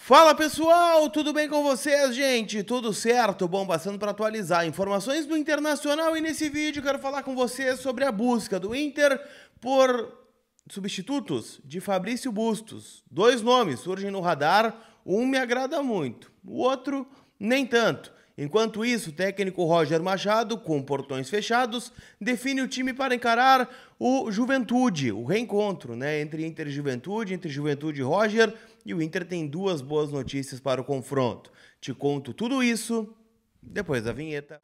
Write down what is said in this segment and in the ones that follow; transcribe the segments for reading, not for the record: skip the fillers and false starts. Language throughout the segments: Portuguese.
Fala pessoal, tudo bem com vocês, gente? Tudo certo? Bom, passando para atualizar informações do Internacional e nesse vídeo quero falar com vocês sobre a busca do Inter por substitutos de Fabrício Bustos. Dois nomes surgem no radar, um me agrada muito, o outro nem tanto. Enquanto isso, o técnico Roger Machado, com portões fechados, define o time para encarar o Juventude, o reencontro, entre Inter e Juventude, entre Juventude e Roger, e o Inter tem duas boas notícias para o confronto. Te conto tudo isso depois da vinheta.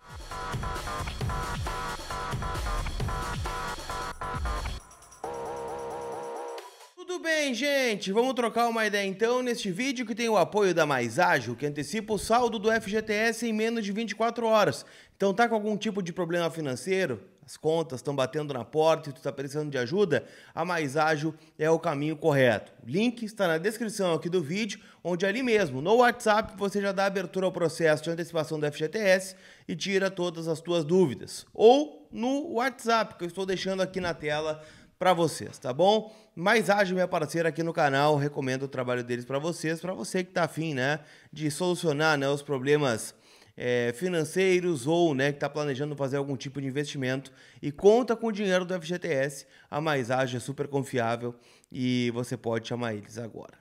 Tudo bem, gente? Vamos trocar uma ideia então neste vídeo que tem o apoio da Mais Ágil, que antecipa o saldo do FGTS em menos de 24 horas. Então tá com algum tipo de problema financeiro? As contas estão batendo na porta e tu está precisando de ajuda? A Mais Ágil é o caminho correto. O link está na descrição aqui do vídeo, onde ali mesmo, no WhatsApp, você já dá abertura ao processo de antecipação do FGTS e tira todas as tuas dúvidas. Ou no WhatsApp, que eu estou deixando aqui na tela para vocês, tá bom? Mais Ágil, minha parceira aqui no canal, recomendo o trabalho deles para você que tá afim, de solucionar, os problemas financeiros ou, que tá planejando fazer algum tipo de investimento e conta com o dinheiro do FGTS. A Mais Ágil é super confiável e você pode chamar eles agora.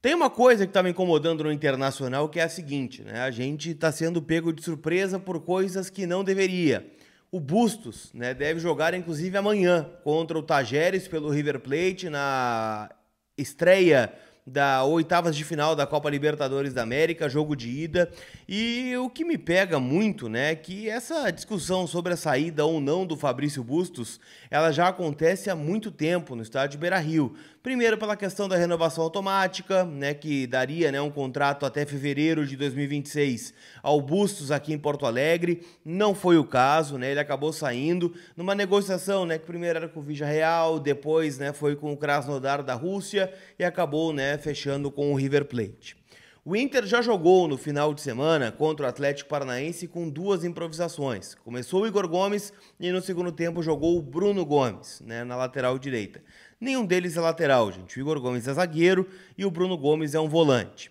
Tem uma coisa que tá me incomodando no Internacional, que é a seguinte, a gente tá sendo pego de surpresa por coisas que não deveria. O Bustos, deve jogar inclusive amanhã contra o Tajeres pelo River Plate na estreia da oitavas de final da Copa Libertadores da América, jogo de ida. E o que me pega muito, é que essa discussão sobre a saída ou não do Fabrício Bustos, ela já acontece há muito tempo no estádio Beira-Rio. Primeiro pela questão da renovação automática, que daria um contrato até fevereiro de 2026 ao Bustos aqui em Porto Alegre. Não foi o caso, ele acabou saindo numa negociação, que primeiro era com o Villarreal, depois foi com o Krasnodar da Rússia e acabou fechando com o River Plate. O Inter já jogou no final de semana contra o Atlético Paranaense com duas improvisações. Começou o Igor Gomes e no segundo tempo jogou o Bruno Gomes, na lateral direita. Nenhum deles é lateral, gente. O Igor Gomes é zagueiro e o Bruno Gomes é um volante.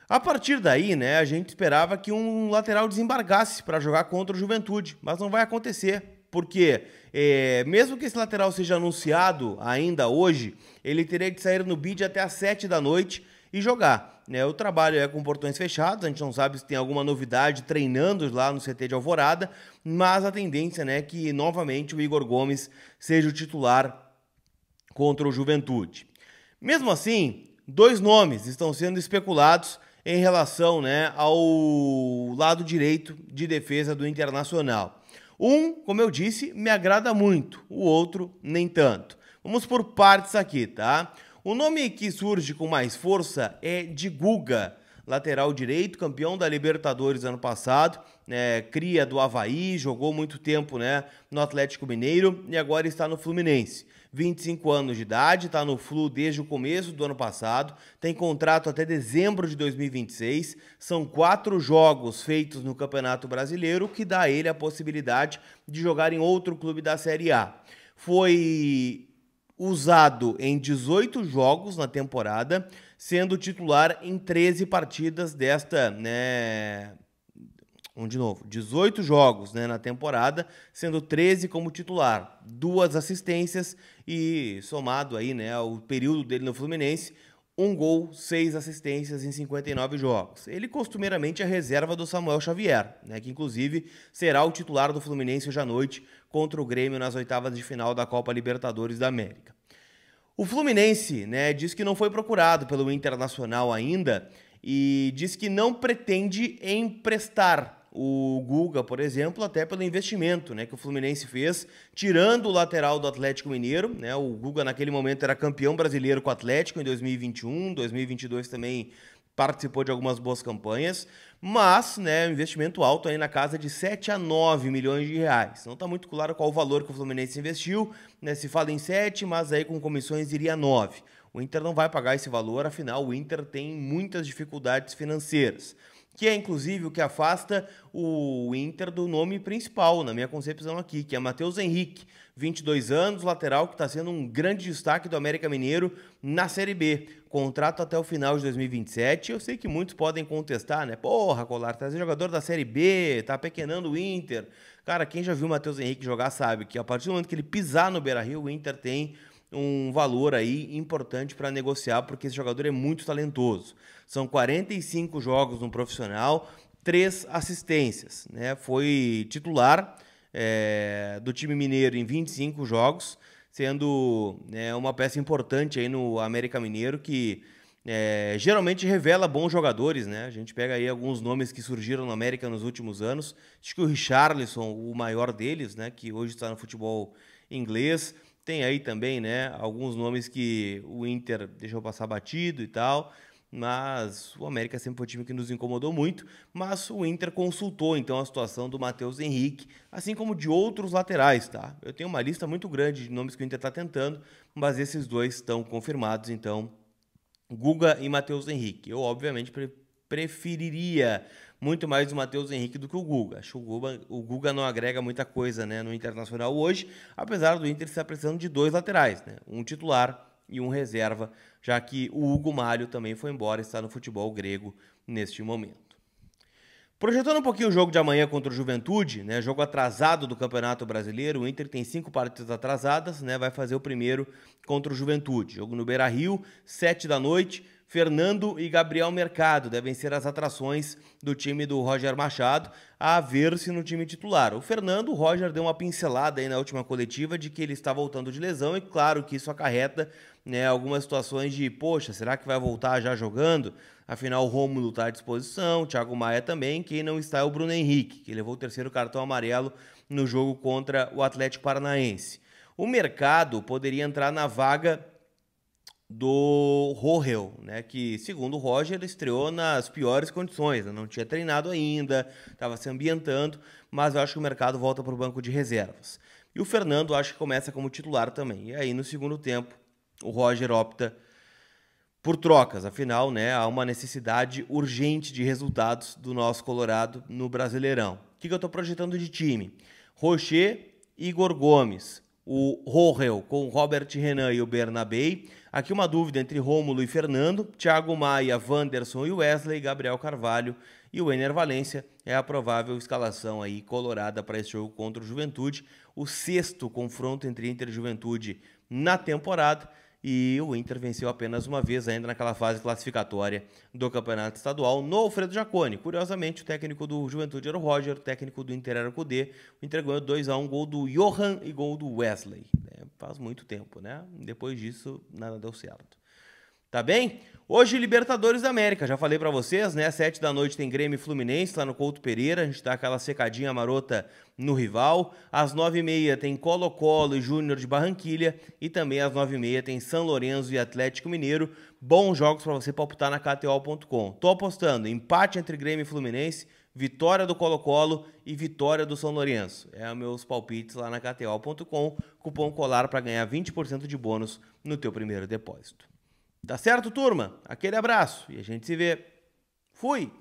A partir daí, a gente esperava que um lateral desembarcasse para jogar contra o Juventude, mas não vai acontecer. Porque mesmo que esse lateral seja anunciado ainda hoje, ele teria que sair no bid até às 7 da noite e jogar. O trabalho é com portões fechados, a gente não sabe se tem alguma novidade treinando lá no CT de Alvorada, mas a tendência é que novamente o Igor Gomes seja o titular contra o Juventude. Mesmo assim, dois nomes estão sendo especulados em relação ao lado direito de defesa do Internacional. Um, como eu disse, me agrada muito, o outro nem tanto. Vamos por partes aqui, tá? O nome que surge com mais força é de Guga, lateral direito, campeão da Libertadores ano passado, cria do Avaí, jogou muito tempo no Atlético Mineiro e agora está no Fluminense. 25 anos de idade, está no Flu desde o começo do ano passado, tem contrato até dezembro de 2026, são 4 jogos feitos no Campeonato Brasileiro, que dá a ele a possibilidade de jogar em outro clube da Série A. Foi usado em 18 jogos na temporada, sendo titular em 13 partidas desta, 18 jogos na temporada, sendo 13 como titular, 2 assistências e somado aí, ao período dele no Fluminense, 1 gol, 6 assistências em 59 jogos. Ele costumeiramente é reserva do Samuel Xavier, que inclusive será o titular do Fluminense hoje à noite contra o Grêmio nas oitavas de final da Copa Libertadores da América. O Fluminense, diz que não foi procurado pelo Internacional ainda e diz que não pretende emprestar o Guga, por exemplo, até pelo investimento que o Fluminense fez, tirando o lateral do Atlético Mineiro. O Guga naquele momento era campeão brasileiro com o Atlético em 2021, 2022 também participou de algumas boas campanhas, mas um investimento alto aí na casa de 7 a 9 milhões de reais. Não está muito claro qual o valor que o Fluminense investiu, se fala em 7, mas aí com comissões iria 9. O Inter não vai pagar esse valor, afinal o Inter tem muitas dificuldades financeiras. que é inclusive o que afasta o Inter do nome principal, na minha concepção aqui, que é Matheus Henrique, 22 anos, lateral que está sendo um grande destaque do América Mineiro na Série B. Contrato até o final de 2027. Eu sei que muitos podem contestar, né? Porra, Colar, trazer jogador da Série B, tá pequenando o Inter. Cara, quem já viu o Matheus Henrique jogar sabe que a partir do momento que ele pisar no Beira-Rio, o Inter tem um valor aí importante para negociar, porque esse jogador é muito talentoso. São 45 jogos no profissional, 3 assistências, né? Foi titular do time mineiro em 25 jogos, sendo uma peça importante aí no América Mineiro, que geralmente revela bons jogadores, né? A gente pega aí alguns nomes que surgiram no América nos últimos anos. Acho que o Richarlison, o maior deles, né? Que hoje está no futebol inglês. Tem aí também, né, alguns nomes que o Inter deixou passar batido e tal, mas o América sempre foi um time que nos incomodou muito, mas o Inter consultou então a situação do Matheus Henrique, assim como de outros laterais, tá? Eu tenho uma lista muito grande de nomes que o Inter está tentando, mas esses dois estão confirmados, então, Guga e Matheus Henrique. Eu, obviamente, preferiria muito mais o Matheus Henrique do que o Guga. Acho que o Guga não agrega muita coisa, né, no Internacional hoje, apesar do Inter estar precisando de 2 laterais, né, um titular e um reserva, já que o Hugo Malho também foi embora e está no futebol grego neste momento. Projetando um pouquinho o jogo de amanhã contra o Juventude, né, jogo atrasado do Campeonato Brasileiro, o Inter tem 5 partidas atrasadas, né, vai fazer o primeiro contra o Juventude. Jogo no Beira-Rio, 7 da noite, Fernando e Gabriel Mercado devem ser as atrações do time do Roger Machado, a ver-se no time titular. O Fernando, o Roger deu uma pincelada aí na última coletiva de que ele está voltando de lesão e claro que isso acarreta, né, algumas situações de, poxa, será que vai voltar já jogando? Afinal, o Rômulo está à disposição, o Thiago Maia também, quem não está é o Bruno Henrique, que levou o 3º cartão amarelo no jogo contra o Atlético Paranaense. O Mercado poderia entrar na vaga do Rohel, né, que segundo o Roger estreou nas piores condições, né, não tinha treinado ainda, estava se ambientando, mas eu acho que o Mercado volta para o banco de reservas. E o Fernando acho que começa como titular também. E aí no segundo tempo o Roger opta por trocas, afinal, né, há uma necessidade urgente de resultados do nosso Colorado no Brasileirão. O que eu estou projetando de time? Rocher, Igor Gomes, o Rohel com o Robert Renan e o Bernabei. Aqui uma dúvida entre Rômulo e Fernando, Thiago Maia, Wanderson e Wesley, Gabriel Carvalho e o Ener Valencia. É a provável escalação aí colorada para esse jogo contra o Juventude, o 6º confronto entre Inter e Juventude na temporada. E o Inter venceu apenas uma vez ainda naquela fase classificatória do Campeonato Estadual no Alfredo Jaconi. Curiosamente, o técnico do Juventude era o Roger, o técnico do Inter era o Cudê. O Inter ganhou 2-1, gol do Johan e gol do Wesley. Faz muito tempo, né? Depois disso, nada deu certo. Tá bem? Hoje, Libertadores da América, já falei pra vocês, né? 7 da noite tem Grêmio e Fluminense lá no Couto Pereira, a gente dá aquela secadinha marota no rival. Às 9h30 tem Colo-Colo e Júnior de Barranquilha e também às 9h30 tem São Lourenço e Atlético Mineiro. Bons jogos pra você palpitar na KTO.com. Tô apostando empate entre Grêmio e Fluminense, vitória do Colo-Colo e vitória do São Lourenço. É os meus palpites lá na KTO.com, cupom COLAR para ganhar 20% de bônus no teu primeiro depósito. Tá certo, turma? Aquele abraço e a gente se vê. Fui!